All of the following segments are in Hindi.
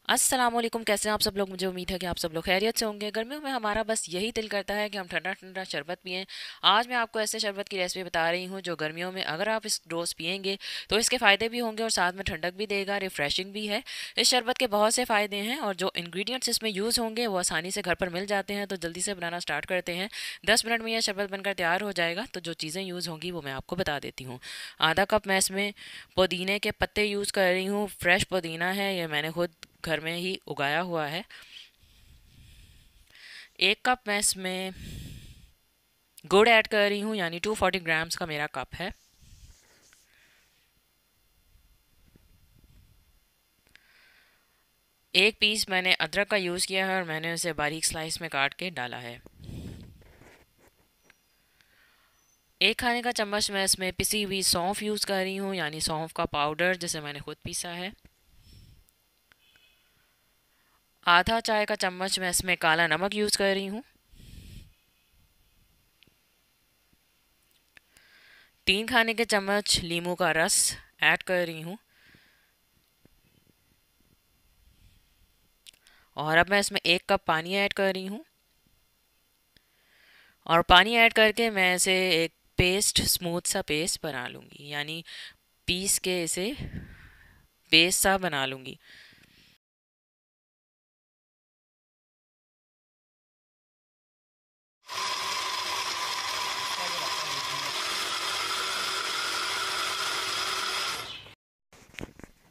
अस्सलाम वालेकुम। कैसे हैं आप सब लोग? मुझे उम्मीद है कि आप सब लोग खैरियत से होंगे। गर्मियों में हमारा बस यही दिल करता है कि हम ठंडा ठंडा शरबत पिएं। आज मैं आपको ऐसे शरबत की रेसिपी बता रही हूँ जो गर्मियों में अगर आप इस रोज़ पिएंगे तो इसके फ़ायदे भी होंगे और साथ में ठंडक भी देगा, रिफ़्रेशिंग भी है। इस शरबत के बहुत से फ़ायदे हैं और जो इंग्रेडिएंट्स इसमें यूज़ होंगे वो आसानी से घर पर मिल जाते हैं। तो जल्दी से बनाना स्टार्ट करते हैं। 10 मिनट में यह शरबत बनकर तैयार हो जाएगा। तो जो चीज़ें यूज़ होंगी वो मैं आपको बता देती हूँ। आधा कप मैं इसमें पुदीने के पत्ते यूज़ कर रही हूँ। फ्रेश पुदीना है, ये मैंने खुद घर में ही उगाया हुआ है। 1 कप मैं इसमें गुड़ ऐड कर रही हूँ, यानी 240 ग्राम्स का मेरा कप है। एक पीस मैंने अदरक का यूज़ किया है और मैंने उसे बारीक स्लाइस में काट के डाला है। 1 खाने का चम्मच मैं इसमें पिसी हुई सौंफ यूज़ कर रही हूँ, यानी सौंफ का पाउडर जिसे मैंने खुद पीसा है। आधा चाय का चम्मच मैं इसमें काला नमक यूज़ कर रही हूँ। 3 खाने के चम्मच नींबू का रस ऐड कर रही हूँ। और अब मैं इसमें 1 कप पानी ऐड कर रही हूँ। और पानी ऐड करके मैं इसे एक पेस्ट, स्मूथ सा पेस्ट बना लूँगी, यानी पीस के इसे पेस्ट सा बना लूँगी।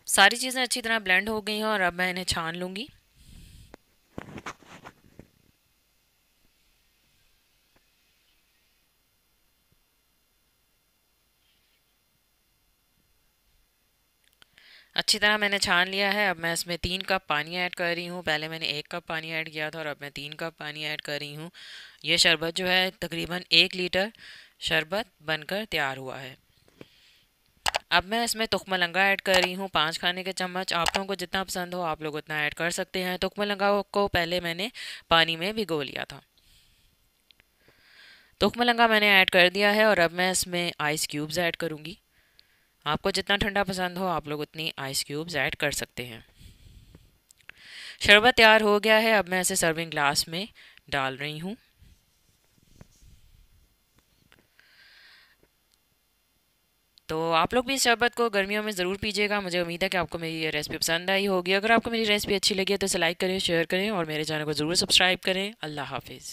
सारी चीज़ें अच्छी तरह ब्लेंड हो गई हैं और अब मैं इन्हें छान लूँगी। अच्छी तरह मैंने छान लिया है। अब मैं इसमें 3 कप पानी ऐड कर रही हूँ। पहले मैंने 1 कप पानी ऐड किया था और अब मैं 3 कप पानी ऐड कर रही हूँ। ये शरबत जो है तकरीबन 1 लीटर शरबत बनकर तैयार हुआ है। अब मैं इसमें तुख्मलंगा ऐड कर रही हूँ, 5 खाने के चम्मच। आप लोगों को जितना पसंद हो आप लोग उतना ऐड कर सकते हैं। तुख्मलंगा को पहले मैंने पानी में भिगो लिया था। तुख्मलंगा मैंने ऐड कर दिया है और अब मैं इसमें आइस क्यूब्स ऐड करूँगी। आपको जितना ठंडा पसंद हो आप लोग उतनी आइस क्यूब्स ऐड कर सकते हैं। शरबत तैयार हो गया है। अब मैं इसे सर्विंग ग्लास में डाल रही हूँ। तो आप लोग भी इस शरबत को गर्मियों में ज़रूर पीजिएगा। मुझे उम्मीद है कि आपको मेरी ये रेसिपी पसंद आई होगी। अगर आपको मेरी रेसिपी अच्छी लगी है तो इसे लाइक करें, शेयर करें और मेरे चैनल को ज़रूर सब्सक्राइब करें। अल्लाह हाफिज़।